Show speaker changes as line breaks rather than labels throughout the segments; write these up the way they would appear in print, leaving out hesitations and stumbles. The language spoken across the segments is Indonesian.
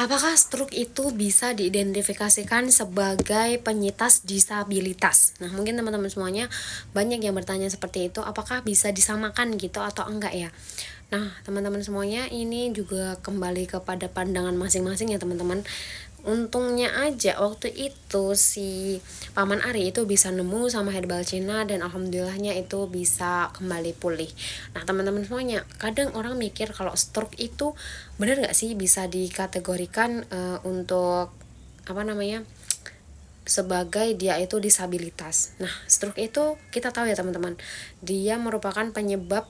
Apakah stroke itu bisa diidentifikasikan sebagai penyintas disabilitas? Nah, mungkin teman-teman semuanya banyak yang bertanya seperti itu, apakah bisa disamakan gitu atau enggak ya? Nah, teman-teman semuanya ini juga kembali kepada pandangan masing-masing ya teman-teman. Untungnya aja waktu itu si Paman Ari itu bisa nemu sama herbal Cina dan alhamdulillahnya itu bisa kembali pulih. Nah, teman-teman semuanya, kadang orang mikir kalau stroke itu benar nggak sih bisa dikategorikan untuk apa namanya sebagai dia itu disabilitas. Nah, stroke itu kita tahu ya teman-teman, dia merupakan penyebab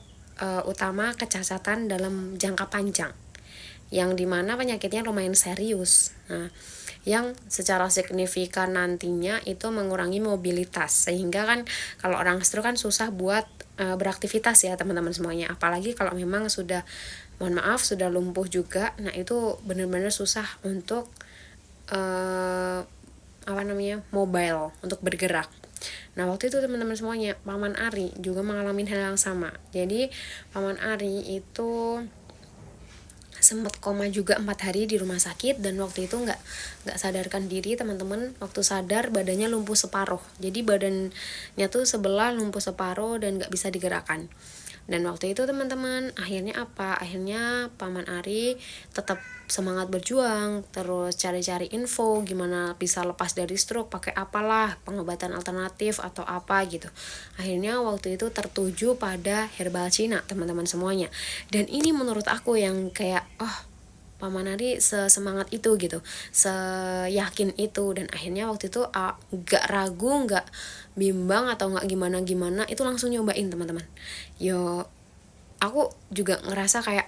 utama kecacatan dalam jangka panjang, yang dimana penyakitnya lumayan serius. Nah, yang secara signifikan nantinya itu mengurangi mobilitas, sehingga kan kalau orang stroke kan susah buat beraktivitas ya teman-teman semuanya, apalagi kalau memang sudah, mohon maaf, sudah lumpuh juga. Nah, itu benar-benar susah untuk mobile, untuk bergerak. Nah, waktu itu teman-teman semuanya, Paman Ari juga mengalami hal yang sama. Jadi Paman Ari itu sempat koma juga 4 hari di rumah sakit, dan waktu itu nggak sadarkan diri teman-teman. Waktu sadar badannya lumpuh separuh, jadi badannya tuh sebelah lumpuh separuh dan nggak bisa digerakkan. Dan waktu itu teman-teman, akhirnya Paman Ari tetap semangat berjuang, terus cari-cari info gimana bisa lepas dari stroke, pakai apalah pengobatan alternatif atau apa gitu. Akhirnya waktu itu tertuju pada herbal Cina teman-teman semuanya. Dan ini menurut aku yang kayak Paman Ari sesemangat itu gitu, seyakin itu. Dan akhirnya waktu itu gak ragu, gak bimbang atau gak gimana-gimana, itu langsung nyobain teman-teman. Aku juga ngerasa kayak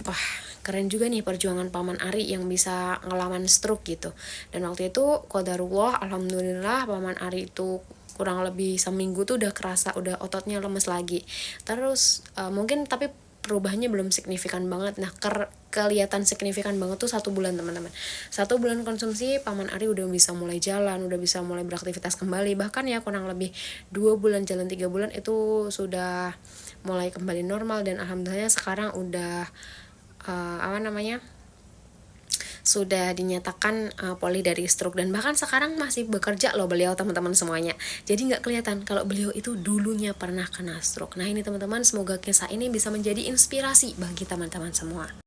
wah, keren juga nih perjuangan Paman Ari yang bisa ngelawan stroke gitu. Dan waktu itu qadarullah, alhamdulillah Paman Ari itu kurang lebih seminggu tuh udah kerasa, udah ototnya lemes lagi. Terus mungkin tapi perubahannya belum signifikan banget. Nah, kelihatan signifikan banget tuh 1 bulan teman-teman. 1 bulan konsumsi, Paman Ari udah bisa mulai jalan, udah bisa mulai beraktivitas kembali. Bahkan ya kurang lebih 2 bulan jalan, 3 bulan itu sudah mulai kembali normal. Dan alhamdulillah sekarang udah sudah dinyatakan pulih dari stroke, dan bahkan sekarang masih bekerja loh beliau teman-teman semuanya. Jadi nggak kelihatan kalau beliau itu dulunya pernah kena stroke. Nah, ini teman-teman, semoga kisah ini bisa menjadi inspirasi bagi teman-teman semua.